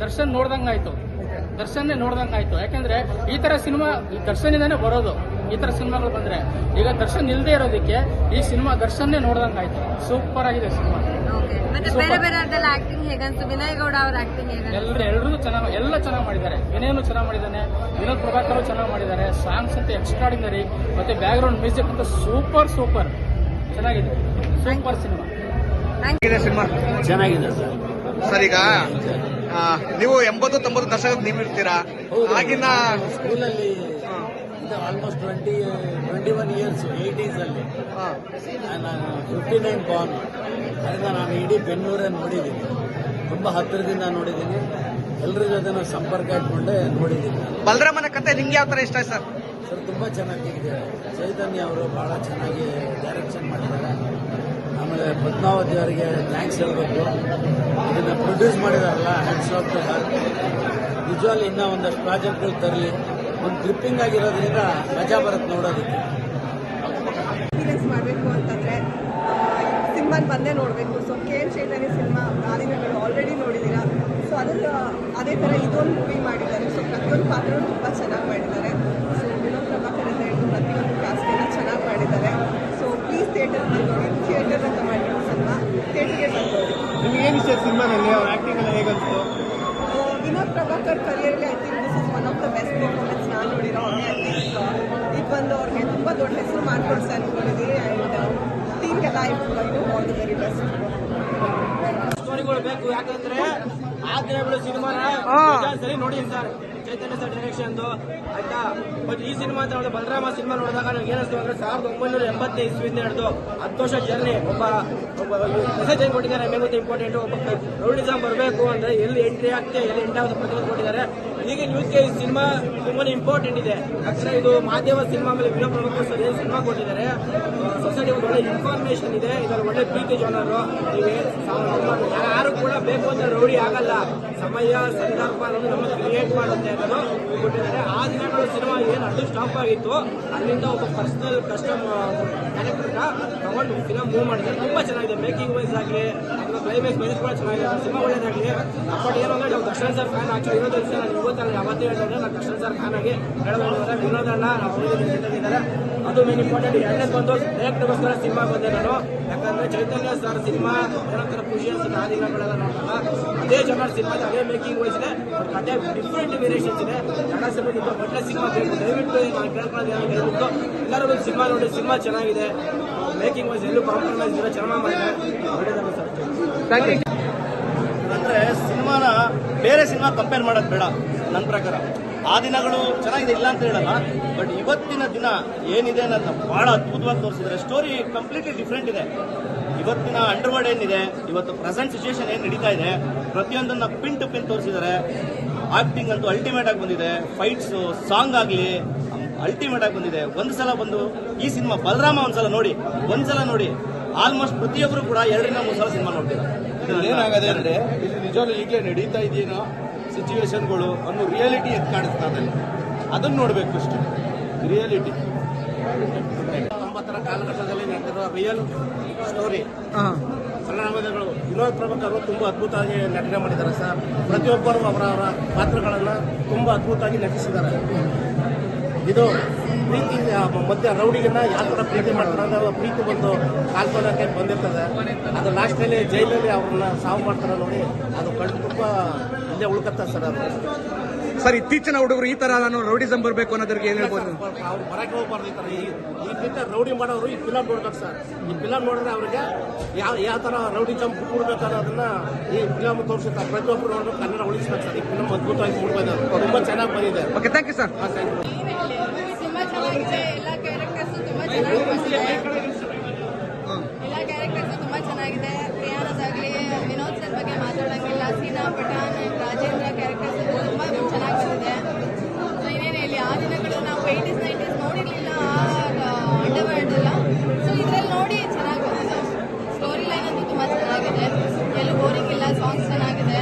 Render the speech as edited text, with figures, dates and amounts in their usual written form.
ದರ್ಶನ್ ನೋಡ್ದಂಗಾಯ್ತು, ದರ್ಶನ್ನೇ ನೋಡ್ದಂಗಾಯ್ತು. ಯಾಕಂದ್ರೆ ಈ ತರ ಸಿನಿಮಾ ದರ್ಶನಿಂದಾನೇ ಬರೋದು. ಈ ತರ ಸಿನಿಮಾಗಳು ಬಂದ್ರೆ ಈಗ ದರ್ಶನ್ ಇಲ್ಲದೆ ಇರೋದಕ್ಕೆ ಈ ಸಿನಿಮಾ ದರ್ಶನ್ನೇ ನೋಡ್ದಂಗಾಯ್ತು. ಸೂಪರ್ ಆಗಿದೆ ಸಿನಿಮಾ. ವಿನಯ್ ಗೌಡ ಅವರ ಆಕ್ಟಿಂಗ್ ಎಲ್ಲರೂ ಚೆನ್ನಾಗಿ ಎಲ್ಲ ಚೆನ್ನಾಗಿ ಮಾಡಿದ್ದಾರೆ. ವಿನಯನು ಚೆನ್ನಾಗಿ ಮಾಡಿದ್ದಾನೆ, ವಿನೋದ್ ಪ್ರಭಾಕರ್ ಚೆನ್ನಾಗಿ ಮಾಡಿದ್ದಾರೆ. ಸಾಂಗ್ಸ್ ಅಂತ ಎಕ್ಸ್ಟ್ರಾಡಿನರಿ, ಮತ್ತೆ ಬ್ಯಾಕ್ ಗ್ರೌಂಡ್ ಮ್ಯೂಸಿಕ್ ಅಂತ ಸೂಪರ್ ಚೆನ್ನಾಗಿದೆ. ಸೂಪರ್ ಸಿನಿಮಾ ಚೆನ್ನಾಗಿದೆ ಸರ್. ಈಗ ನೀವು 80-90 ದಶಕದ ನೀವು ಇರ್ತೀರಾ, ಆಗಿನ ಸ್ಕೂಲಲ್ಲಿ ಆಲ್ಮೋಸ್ಟ್ 21 ಇಯರ್ಸ್ 80s ಅಲ್ಲಿ ನಾನು 59 ಬಾರ್ನ್. ಅದರಿಂದ ನಾನು ಇಡೀ ಬೆಂಗಳೂರನ್ನು ನೋಡಿದ್ದೀನಿ, ತುಂಬ ಹತ್ತಿರದಿಂದ ನೋಡಿದ್ದೀನಿ, ಎಲ್ಲರ ಜೊತೆ ನಾನು ಸಂಪರ್ಕ ಇಟ್ಕೊಂಡೆ ನೋಡಿದ್ದೀನಿ. ಬಲರಾಮನ ಕತೆ ನಿಮ್ಗೆ ಯಾವ ತರ ಇಷ್ಟ ಸರ್? ಸರ್ ತುಂಬ ಚೆನ್ನಾಗಿದೆ. ಚೈತನ್ಯ ಅವರು ಬಹಳ ಚೆನ್ನಾಗಿ ಡೈರೆಕ್ಷನ್ ಮಾಡಿದ್ದಾರೆ. ಆಮೇಲೆ ಪದ್ಮಾವತಿ ಅವರಿಗೆ ಥ್ಯಾಂಕ್ಸ್ ಹೇಳಬೇಕು. ಇದನ್ನು ಪ್ರೊಡ್ಯೂಸ್ ಮಾಡಿದಾರಲ್ಲ, ಹ್ಯಾಂಡ್ಸ್ ಆಫ್ ಟು ಹರ್. ನಿಜವಾಗ್ಲೂ ಇನ್ನೂ ಒಂದಷ್ಟು ಪ್ರಾಜೆಕ್ಟ್ಗಳು ತರಲಿ. ಒಂದು ಗ್ರಿಪ್ಪಿಂಗ್ ಆಗಿರೋದ್ರಿಂದ ಮಜಾ ಬರುತ್ತೆ ನೋಡೋದಕ್ಕೆ. ಎಕ್ಸ್ಪೀರಿಯನ್ಸ್ ಮಾಡಬೇಕು ಅಂತಂದರೆ ಸಿನಿಮಾ ಬಂದೇ ನೋಡಬೇಕು. ಸೊ KN ಚೈತನ್ಯ ಸಿನಿಮಾ ಆದಿನಗಳು ಆಲ್ರೆಡಿ ನೋಡಿದ್ದೀರಾ. ಸೊ ಅದೇ ಥರ ಇದೊಂದು ಮೂವಿ ಮಾಡಿದ್ದಾರೆ. ಸೊ ಪ್ರತಿಯೊಂದು ಪಾತ್ರನೂ ತುಂಬ ಚೆನ್ನಾಗಿ ಮಾಡಿದ್ದಾರೆ. ಸೊ ವಿನೋದ್ ಪ್ರಭಾಕರ್ ಅಂತ ಹೇಳಿದ್ರು ಪ್ರತಿಯೊಂದು ಕಾಸ್ಟೆಲ್ಲ ಚೆನ್ನಾಗಿ ಮಾಡಿದ್ದಾರೆ. ಸೊ ಪ್ಲೀಸ್ ಥಿಯೇಟರ್ ಬಂದು ನೋಡಿ. ಥಿಯೇಟರ್ ಅಂತ ಮಾಡಿರೋ ಸಿನಿಮಾ ಥಿಯೇಟರ್ಗೆ ಬಂದು ನೋಡಿ. ನಿಮ್ಗೆ ಏನು ಇಷ್ಟ ಸಿನಿಮಾನಲ್ಲಿ ಅವ್ರ ಆಕ್ಟಿಂಗ್ ಎಲ್ಲ ಹೇಗನ್ನಿಸ್ತು? ವಿನೋದ್ ಪ್ರಭಾಕರ್ ಕರಿಯರ್ಲಿ I think this is one of the best performance ನಾನು ನೋಡಿರೋ. ಅವ್ರಿಗೆ ಐ ಥಿಂಕ್ ಈಗ ಬಂದು ಅವ್ರಿಗೆ ತುಂಬ ದೊಡ್ಡ ಹೆಸರು ಮಾಡ್ಕೊಡ್ತಾ ಅನ್ಕೊಂಡಿದ್ದೀನಿ. ಆ್ಯಂಡ್ ಟೀಮ್ಗೆಲ್ಲ ಆಲ್ ದಿ ವೆರಿ ಬೆಸ್ಟ್. ಸ್ಟೋರಿಗಳು ಬೇಕು, ಯಾಕಂದ್ರೆ ಆ ದಿನಗಳು ಸಿನಿಮಾನ ಸರಿ ನೋಡಿ ಸರ್, ಚೈತನ್ಯ ಸರ್ ಡೈರೆಕ್ಷನ್ ಆಯ್ತಾ. ಬಟ್ ಈ ಸಿನಿಮಾ ಅಂತ ನೋಡಿದ್ರೆ ಬಲರಾಮ ಸಿನಿಮಾ ನೋಡಿದಾಗ ನನಗೆ ಏನಿಸ್ತು ಅಂದ್ರೆ 1980 ಇಸ್ವಿಯಿಂದ ಹಿಡಿದು 10 ವರ್ಷ ಜರ್ನಿ. ಒಬ್ಬ ಮೆಸೇಜ್ ಏನು ಕೊಟ್ಟಿದ್ದಾರೆ, ನಮಗೆ ಇಂಪಾರ್ಟೆಂಟ್. ಒಬ್ಬ ರೌಡಿಸಮ್ ಬರಬೇಕು ಅಂದ್ರೆ ಎಲ್ಲಿ ಎಂಟ್ರಿ ಆಗ್ತದೆ, ಎಲ್ಲಿ ಎಂಟ್ರಿ ಆಗುತ್ತೆ ಪ್ರತಿಯೊಂದು ಕೊಟ್ಟಿದ್ದಾರೆ. ಈಗ ನ್ಯೂಸ್ಗೆ ಈ ಸಿನಿಮಾ ತುಂಬಾನೇ ಇಂಪಾರ್ಟೆಂಟ್ ಇದೆ. ಯಾಕಂದ್ರೆ ಇದು ಮಾಧ್ಯಮ ಸಿನಿಮಾ ಮೇಲೆ ವಿನೋದ್ ಪ್ರಭಾಕರ್ ಸರ್ ಏನು ಸಿನಿಮಾ ಕೊಟ್ಟಿದ್ದಾರೆ. ಸೊಸೈಟಿ ಒಂದು ಒಳ್ಳೆ ಇನ್ಫಾರ್ಮೇಶನ್ ಇದೆ, ಇದರಲ್ಲಿ ಒಳ್ಳೆ ಪ್ರೀತಿ ಜನರು. ಯಾರು ಕೂಡ ಬೇಕು ಅಂತ ರೌಡಿ ಆಗಲ್ಲ. ಸಮಯ ಸಂದರ್ಭ ನಮ್ಮ ಕ್ರಿಯೇಟ್ ಮಾಡುತ್ತೆ ಅನ್ನೋದು ಕೊಟ್ಟಿದ್ದಾರೆ. ಆ ದಿನಗಳು ಸಿನಿಮಾ ಏನು ಅದು ಸ್ಟಾಪ್ ಆಗಿತ್ತು, ಅಲ್ಲಿಂದ ಒಬ್ಬ ಪರ್ಸನಲ್ ಕಸ್ಟಮ್ ಕ್ಯಾರೆಕ್ಟರ್ನ ತಗೊಂಡು ಫಿಲಮ್ ಮೂವ್ ಮಾಡಿದ್ದಾರೆ. ತುಂಬಾ ಚೆನ್ನಾಗಿದೆ. ಮೇಕಿಂಗ್ ವೈಸ್ ಆಗಲಿ, ಕ್ಲೈಮ್ಯಾಕ್ಸ್ ವೈಸ್ ಕೂಡ ಚೆನ್ನಾಗಿದೆ. ಸಿನಿಮಾ ಒಳ್ಳೇದಾಗಲಿ. ಬಟ್ ಏನು ಅಂದ್ರೆ ನಾವು Darshan sir fan. Actually Vinod sir ನಾನು ಇವತ್ತಲ್ಲ ಯಾವತ್ತೇ ಹೇಳಿದ್ರೆ ನಾನು ದರ್ಶನ್ ಸರ್ ಫ್ಯಾನ್ ಆಗಿ ಹೇಳೋದ್ರೆ ವಿನೋದಣ್ಣ ನಾವು ಜೊತೆಗಿದ್ದಾರೆ. ಅದು ಮೇನ್ ಇಂಪಾರ್ಟೆಂಟ್. ಎರಡನೇ ಬಂದು ಡೈರೆಕ್ಟರ್ಗೋಸ್ಕರ ಸಿನಿಮಾ ಬಂದೆ ನಾನು. ಯಾಕಂದ್ರೆ ಚೈತನ್ಯ ಸರ್ ಸಿನಿಮಾ ಏನೋ ಖುಷಿ ಅನ್ಸುತ್ತೆ. ಆ ದಿನಗಳೆಲ್ಲ ನೋಡಲ್ಲ, ಅದೇ ಜನರ ಸಿನಿಮಾ ಅದೇ ಮೇಕಿಂಗ್ ವೈಸ್ ಇದೆ. ಬಟ್ ಅದೇ ಡಿಫ್ರೆಂಟ್ ವೇರಿಯೇಷನ್ಸ್ ಇದೆ. ಕನ್ನಡ ಸಿನಿಮಾ ಒಳ್ಳೆ ಸಿನಿಮಾ ಬೇಕು. ದಯವಿಟ್ಟು ನಾನು ಕೇಳ್ಕೊಳ್ಳೋದು ಹೇಳ್ಬಿಟ್ಟು ಎಲ್ಲರೂ ಸಿನಿಮಾ ನೋಡಿ. ಸಿನಿಮಾ ಚೆನ್ನಾಗಿದೆ, ಮೇಕಿಂಗ್ ವೈಸ್ ಎಲ್ಲೂ ಕಾಂಪ್ರಮೈಸ್ ಇಲ್ಲ, ಚೆನ್ನಾಗಿ ಮಾಡಿದೆ. ಒಳ್ಳೆಯದಲ್ಲ ಸರ್. Thank you. ಅಂದರೆ ಸಿನಿಮಾನ ಬೇರೆ ಸಿನಿಮಾ ಕಂಪೇರ್ ಮಾಡೋದು ಬೇಡ ನನ್ನ ಪ್ರಕಾರ. ಆ ದಿನಗಳು ಚೆನ್ನಾಗಿದೆ, ಇಲ್ಲ ಅಂತ ಹೇಳಲ್ಲ. ಬಟ್ ಇವತ್ತಿನ ದಿನ ಏನಿದೆ ಅನ್ನೋದನ್ನ ಬಹಳ ಅದ್ಭುತವಾಗಿ ತೋರಿಸಿದ್ದಾರೆ. ಸ್ಟೋರಿ ಕಂಪ್ಲೀಟ್ಲಿ ಡಿಫ್ರೆಂಟ್ ಇದೆ. ಇವತ್ತಿನ ಅಂಡರ್ವರ್ಲ್ಡ್ ಏನಿದೆ, ಇವತ್ತು ಪ್ರೆಸೆಂಟ್ ಸಿಚುವೇಶನ್ ಏನು ನಡೀತಾ ಇದೆ, ಪ್ರತಿಯೊಂದನ್ನ ಪಿನ್ ಟು ಪಿನ್ ತೋರಿಸಿದ್ದಾರೆ. ಆಕ್ಟಿಂಗ್ ಅಂತೂ ಅಲ್ಟಿಮೇಟ್ ಆಗಿ ಬಂದಿದೆ. ಫೈಟ್ಸು, ಸಾಂಗ್ ಆಗಲಿ ಅಲ್ಟಿಮೇಟ್ ಆಗಿ ಬಂದಿದೆ. ಒಂದ್ಸಲ ಬಂದು ಈ ಸಿನಿಮಾ ಬಲರಾಮ ಒಂದ್ಸಲ ನೋಡಿ. ಆಲ್ಮೋಸ್ಟ್ ಪ್ರತಿಯೊಬ್ಬರು ಕೂಡ 2-3 ಸಲ ಸಿನಿಮಾ ನೋಡ್ತಾರೆ. ಏನಾಗದೆ ಅಂದ್ರೆ ಇಲ್ಲಿ ನಿಜವಾಗ್ಲೂ ಈಗಲೇ ನಡೀತಾ ಇದೆಯೇನೋ ಸಿಚುವೇಶನ್ಗಳು ಅನ್ನೋ ರಿಯಾಲಿಟಿ ಎದ್ದು ಕಾಣಿಸ್ತಾ ಇದೆ. ಅದನ್ನು ನೋಡಬೇಕು ಅಷ್ಟೇ, ರಿಯಾಲಿಟಿ. 90ರ ಕಾಲಘಟ್ಟದಲ್ಲಿ ನಡೆದಿರುವ ರಿಯಲ್ ಸ್ಟೋರಿ. ಕನ್ನಡ ವಿನೋದ್ ಪ್ರಭಾಕರ್ ತುಂಬಾ ಅದ್ಭುತವಾಗಿ ನಟನೆ ಮಾಡಿದ್ದಾರೆ ಸರ್. ಪ್ರತಿಯೊಬ್ಬರು ಅವರವರ ಪಾತ್ರಗಳನ್ನು ತುಂಬಾ ಅದ್ಭುತವಾಗಿ ನಟಿಸಿದ್ದಾರೆ. ಇದು ಪ್ರೀತಿ ಮಧ್ಯ ರೌಡಿಗನ್ನ ಯಾವ ಥರ ಪ್ರೀತಿ ಮಾಡ್ತಾರೆ, ಪ್ರೀತಿ ಬಂದು ಕಾಲ್ಕೊಳ್ಳೋಕ್ಕೆ ಬಂದಿರ್ತದೆ. ಅದು ಲಾಸ್ಟಲ್ಲಿ ಜೈಲಲ್ಲಿ ಅವ್ರನ್ನ ಸಾವು ಮಾಡ್ತಾರೆ ನೋಡಿ. ಅದು ಕಣ್ಣು ತುಂಬ ಇಲ್ಲೇ ಉಳ್ಕತ್ತಾರೆ ಸರ್. ಅದು ಸರ್, ಇತ್ತೀಚಿನ ಹುಡುಗರು ಈ ತರ ನಾನು ರೌಡಿಸಮ್ ಬರಬೇಕು ಅನ್ನೋದಕ್ಕೆ ಏನ್ ಹೇಳ್ಬೋದು? ಅವ್ರು ಬರಕ್ಕೆ ಹೋಗ್ಬಾರ್ದು. ಈ ರೀತಿ ರೌಡಿ ಮಾಡೋರು ಈ ಫಿಲಮ್ ನೋಡ್ಬೇಕು ಸರ್. ಈ ಫಿಲಮ್ ನೋಡಿದ್ರೆ ಅವ್ರಿಗೆ ಯಾವ ಥರ ರೌಡಿಸಮ್ ಬಿಟ್ಬಿಡ್ಬೇಕು ಅನ್ನೋದನ್ನ ಈ ಫಿಲಮ್ ತೋರಿಸುತ್ತೆ. ಪ್ರತಿಯೊಬ್ಬರು ನೋಡ್ಬೇಕು, ಕನ್ನಡ ಉಳಿಸ್ಬೇಕು ಸರ್. ಈ ಫಿಲಮ್ ಅದ್ಭುತವಾಗಿ ಮೂಡ್ಬೋದು, ತುಂಬಾ ಚೆನ್ನಾಗಿ ಬಂದಿದೆ. Okay, thank you sir. ತುಂಬಾ ಚೆನ್ನಾಗಿದೆ. ಎಲ್ಲ ಕ್ಯಾರೆಕ್ಟರ್ಸ್ ತುಂಬಾ ಚೆನ್ನಾಗಿ ಬಂದಿದೆ. ತುಂಬಾ ಚೆನ್ನಾಗಿದೆ. ಪ್ರಿಯಾನದಾಗ್ಲಿ, ವಿನೋದ್ ಸರ್ ಬಗ್ಗೆ ಮಾತಾಡೋಂಗಿಲ್ಲ. ಸೀನಾ, ಪಠಾಣ್, ರಾಜೇಂದ್ರ ಕ್ಯಾರೆಕ್ಟರ್ಸ್ ತುಂಬಾ ಚೆನ್ನಾಗಿ ಬಂದಿದೆ. ಸೊ ಇನ್ನೇನು ಇಲ್ಲಿ ಆ ದಿನಗಳು ನಾವು 80s 90s ನೋಡಿರ್ಲಿಲ್ಲ, ಅಂಡರ್ವರ್ಲ್ಡ್ ಎಲ್ಲ. ಸೊ ಇದ್ರಲ್ಲಿ ನೋಡಿ ಚೆನ್ನಾಗಿ ಬಂದಿದೆ. ಸ್ಟೋರಿ ಲೈನ್ ಅಂತೂ ತುಂಬಾ ಚೆನ್ನಾಗಿದೆ. ಎಲ್ಲೂ ಬೋರಿಂಗ್ ಇಲ್ಲ. ಸಾಂಗ್ಸ್ ಚೆನ್ನಾಗಿದೆ.